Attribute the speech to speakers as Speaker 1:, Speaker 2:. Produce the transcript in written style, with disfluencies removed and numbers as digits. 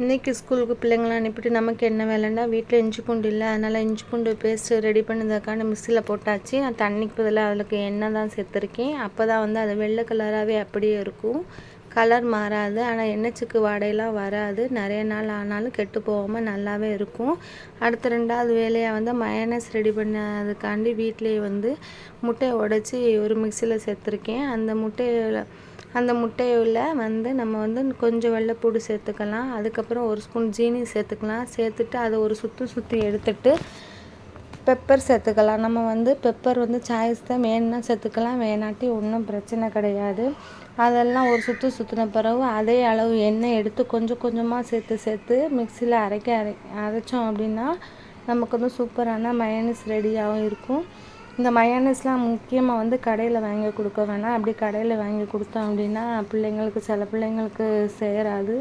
Speaker 1: இன்றைக்கி ஸ்கூலுக்கு பிள்ளைங்களாம் அனுப்பிட்டு நமக்கு என்ன வேலைன்னா வீட்டில் இஞ்சி பூண்டு இல்லை, அதனால் இஞ்சி பூண்டு பேஸ்ட்டு ரெடி பண்ணதுக்கான மிக்சியில் போட்டாச்சு. நான் தண்ணிக்கு பதிலாக அதுக்கு எண்ணெய் தான் சேர்த்துருக்கேன். அப்போ தான் வந்து அது வெள்ளை கலராகவே அப்படியே இருக்கும், கலர் மாறாது. ஆனால் எண்ணெய் சிக்கு வாடையெல்லாம் வராது, நிறைய நாள் ஆனாலும் கெட்டு போகாமல் நல்லாவே இருக்கும். அடுத்த 2வது வேலையாக வந்து மயோனைஸ் ரெடி பண்ணதுக்காண்டி வீட்டிலேயே வந்து முட்டையை உடச்சி ஒரு மிக்சியில் சேர்த்துருக்கேன். அந்த முட்டையில் வந்து நம்ம வந்து கொஞ்சம் வெள்ளைப்பூடு சேர்த்துக்கலாம். அதுக்கப்புறம் ஒரு ஸ்பூன் ஜீனி சேர்த்துக்கலாம். சேர்த்துட்டு அதை ஒரு சுற்றி எடுத்துட்டு பெப்பர் சேர்த்துக்கலாம். நம்ம வந்து பெப்பர் வந்து சாய்ஸ் தான், வேணும்னா சேர்த்துக்கலாம், வேணாட்டி ஒன்றும் பிரச்சனை கிடையாது. அதெல்லாம் ஒரு சுற்றின பிறகு அதே அளவு எண்ணெய் எடுத்து கொஞ்சம் கொஞ்சமாக சேர்த்து மிக்சியில் அரைச்சோம் அப்படின்னா நமக்கு வந்து சூப்பரான மயோனைஸ் ரெடியாகவும் இருக்கும். இந்த மயோனைஸ்லாம் முக்கியமாக வந்து கடையில் வாங்கி கொடுக்க வேணாம். அப்படி கடையில் வாங்கி கொடுத்தோம் அப்படின்னா சில பிள்ளைங்களுக்கு சேராது.